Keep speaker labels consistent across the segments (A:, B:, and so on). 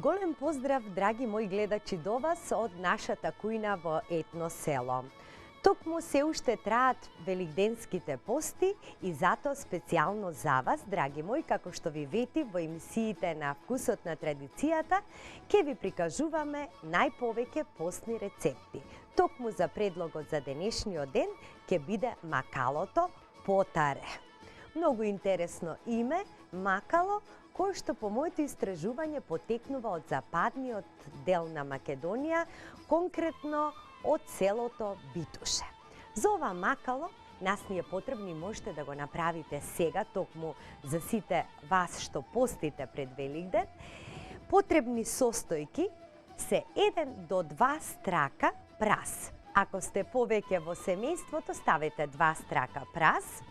A: Голем поздрав, драги мои гледачи, до вас од нашата кујна во Етно село. Токму се уште траат великденските пости и затоа специјално за вас, драги мои, како што ви вети во емисиите на Вкусот на традицијата, ќе ви прикажуваме најповеќе постни рецепти. Токму за предлогот за денешниот ден ќе биде макалото потаре. Многу интересно име, макало, кој што по моето истражување потекнува од западниот дел на Македонија, конкретно од селото Битуше. За ова макало нас ни е потребни, можете да го направите сега, токму за сите вас што постите пред Великден. Потребни состојки се 1 до 2 страка прас. Ако сте повеќе во семејството, ставете 2 страка прас,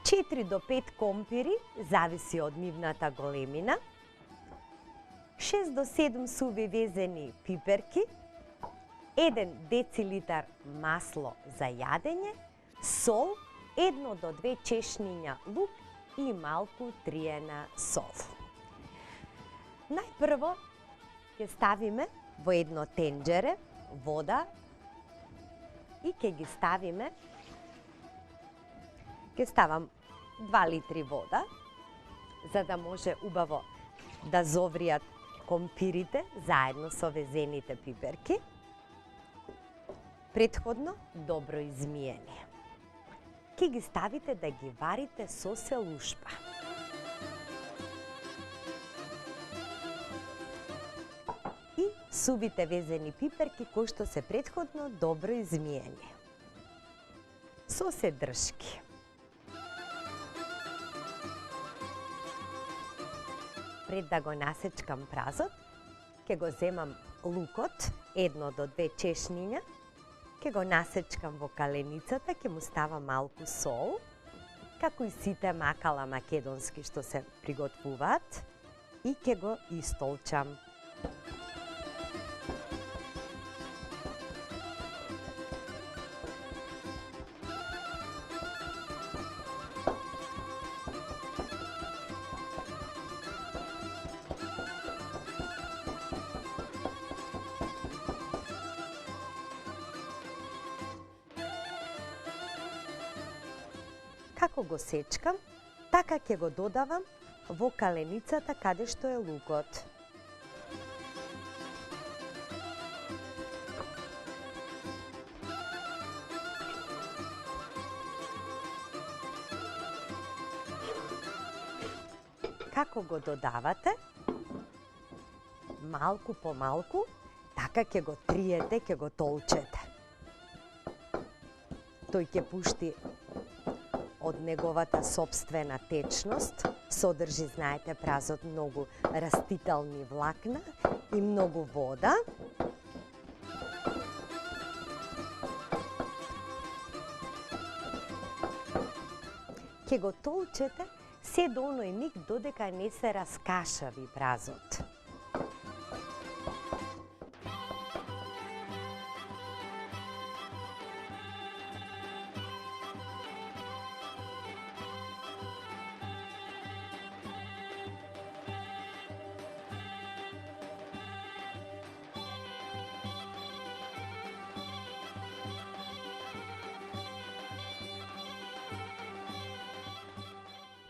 A: 4 до 5 компири, зависи од нивната големина, 6 до 7 суви везени пиперки, 1 децилитар масло за јадење, сол, 1 до 2 чешниња лук и малку триена сол. Најпрво ќе ставиме во едно тенџере вода и ќе ги ставиме, ќе ставам 2 литри вода, за да може убаво да зовриат компирите заедно со везените пиперки. Претходно добро измиени. Ќе ги ставите да ги варите со селушпа. И сувите везени пиперки кои што се претходно добро измиени. Со држки. Пред да го насечкам празот, ќе го земам лукот, 1 до 2 чешниња, ќе го насечкам во каленицата, ќе му ставам малку сол, како и сите макала македонски што се приготвуваат, и ќе го истолчам. Како го сечкам, така ќе го додавам во каленицата каде што е лукот. Како го додавате, малку по малку, така ќе го триете, ќе го толчете. Тој ќе пушти од неговата сопствена течност, содржи, знаете, празот многу растителни влакна и многу вода. Ќе го толчете се до оној миг додека не се раскашави празот.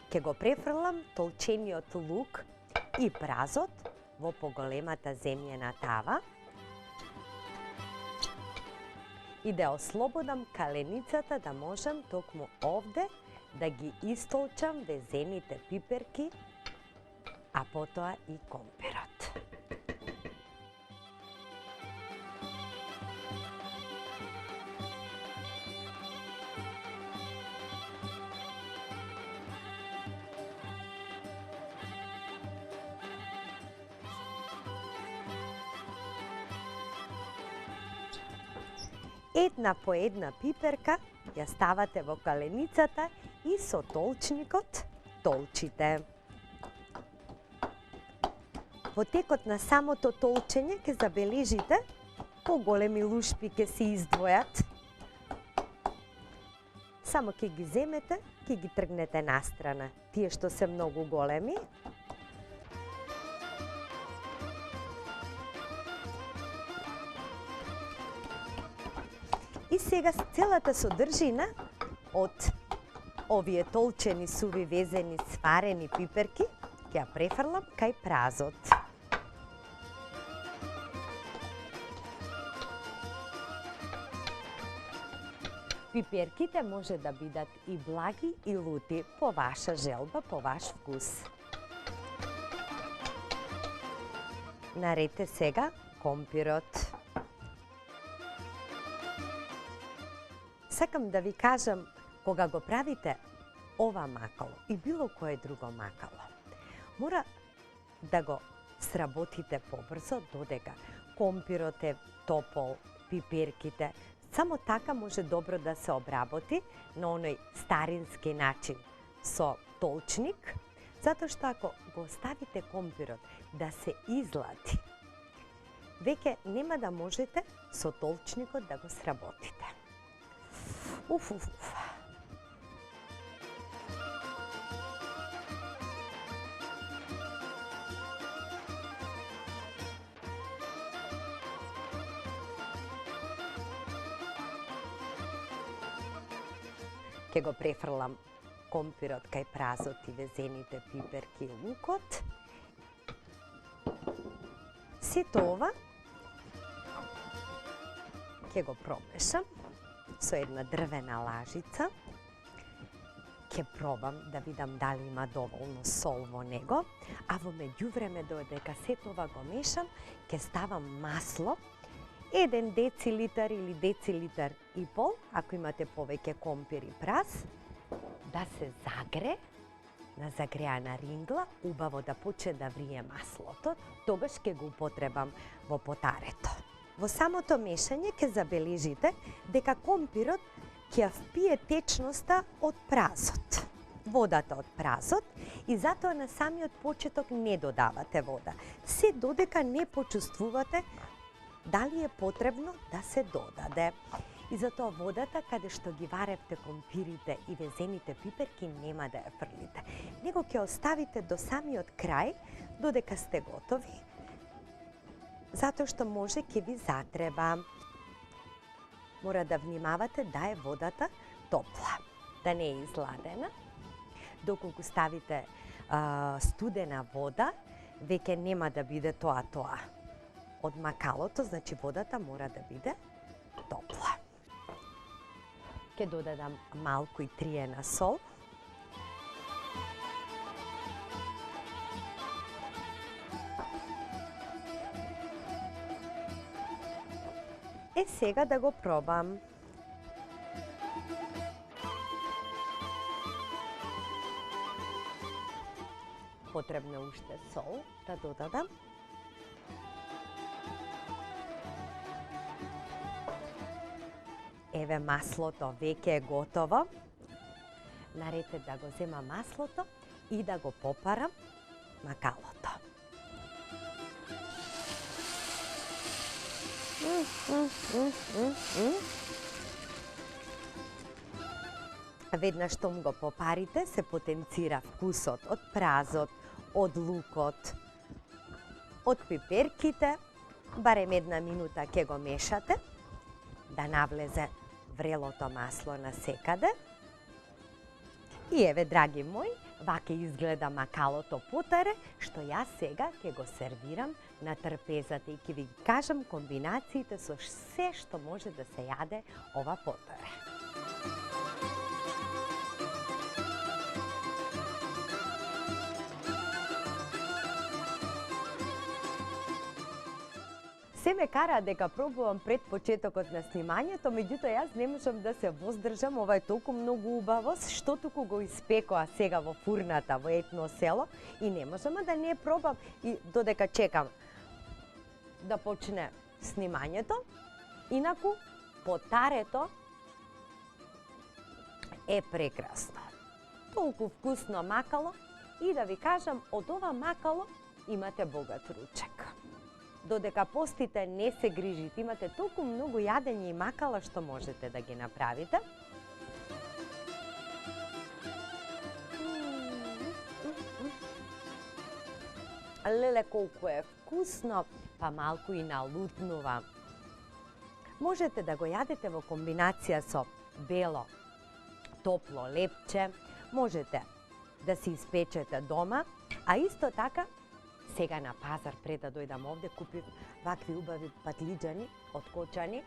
A: Ќе го префрлам толчениот лук и празот во поголемата земјена тава и да ослободам каленицата да можам токму овде да ги истолчам везените пиперки, а потоа и компирот. Една по една пиперка ја ставате во каленицата и со толчникот толчите. Во текот на самото толчење ќе забележите поголеми лушпи ќе се издвојат. Само ќе ги земете, ќе ги тргнете настрана. Тие што се многу големи, И сега целата содржина од овие толчени, суви, везени, сварени пиперки ќе ја префрлам кај празот. Пиперките може да бидат и благи и лути, по ваша желба, по ваш вкус. Наред е сега компирот. Сакам да ви кажам, кога го правите ова макало и било кое друго макало, мора да го сработите побрзо, додека компирот е топол, пиперките. Само така може добро да се обработи на оној старински начин со толчник, затоа што ако го оставите компирот да се излати, веќе нема да можете со толчникот да го сработите. Уф. Ке го префрлам компирот кај празот и везените пиперки и лукот. Сето ова ке го промешам со една дрвена лажица. Ке пробам да видам дали има доволно сол во него, а во меѓувреме додека сето ова го мешам, ке ставам масло, 1 децилитар или децилитар и пол, ако имате повеќе компир и праз, да се загре на загреана рингла, убаво да почне да врие маслото, тогаш ќе го употребам во потарето. Во самото мешање ќе забележите дека компирот ќе ја впие течноста од празот, водата од празот, и затоа на самиот почеток не додавате вода, се додека не почувствувате дали е потребно да се додаде. И затоа водата, каде што ги варевте компирите и везените пиперки, нема да ја фрлите. Него ќе оставите до самиот крај, додека сте готови, затоа што може ќе ви затреба. Мора да внимавате да е водата топла, да не е изладена. Доколку ставите студена вода, веќе нема да биде тоа од макалото, значи водата мора да биде топла. Ке додадам малку и триена сол. Сега да го пробам. Потребно е уште сол да додадам. Еве маслото веќе е готово. Наред е да го зема маслото и да го попарам макалото. Веднаш штом го попарите, се потенцира вкусот од празот, од лукот, од пиперките. Барем 1 минута ќе го мешате, да навлезе врелото масло насекаде. И еве, драги мои, вака изгледа макалото потаре, што јас сега ќе го сервирам на трпезата и ќе ви кажам комбинациите со се што може да се јаде ова потаре. Се ме кара дека пробувам пред почетокот на снимањето, меѓутоа јас не можам да се воздржам, ова е толку многу убаво, што туку го испекоа сега во фурната во Етно село и не можам да не пробам и додека чекам да почне снимањето. Инаку, потарето е прекрасно. Толку вкусно макало и да ви кажам, од ова макало имате богат ручек. Додека постите не се грижите, имате толку многу јадење и макала што можете да ги направите. Леле колку е вкусно, па малку и налутнува. Можете да го јадете во комбинација со бело, топло лепче, можете да си испечете дома, а исто така, сега на пазар пред да дојдам овде, купив вакви убави патлиџани откочани.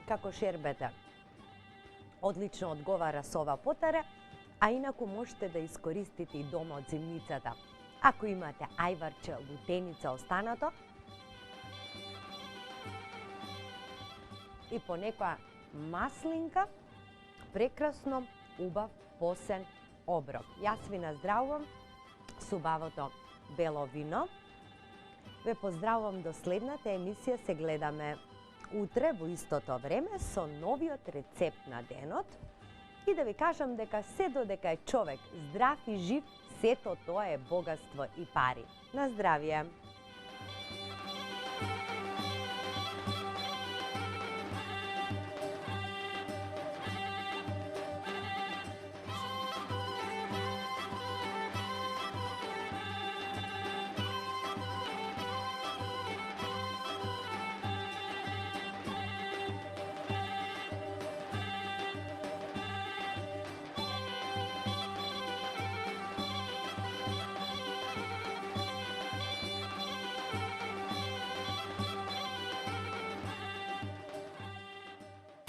A: Како шербете. Одлично одговара со ова потаре, а инаку можете да искористите и дома од зимницата. Ако имате ајварче, лутеница останато, и по некоја маслинка, прекрасно, убав, посен оброк. Јас ви наздравувам со убавото бело вино. Ве поздравувам до следната емисија. Се гледаме утре во истото време со новиот рецепт на денот. И да ви кажам дека се додека е човек здрав и жив, сето тоа е богатство и пари. На здравје!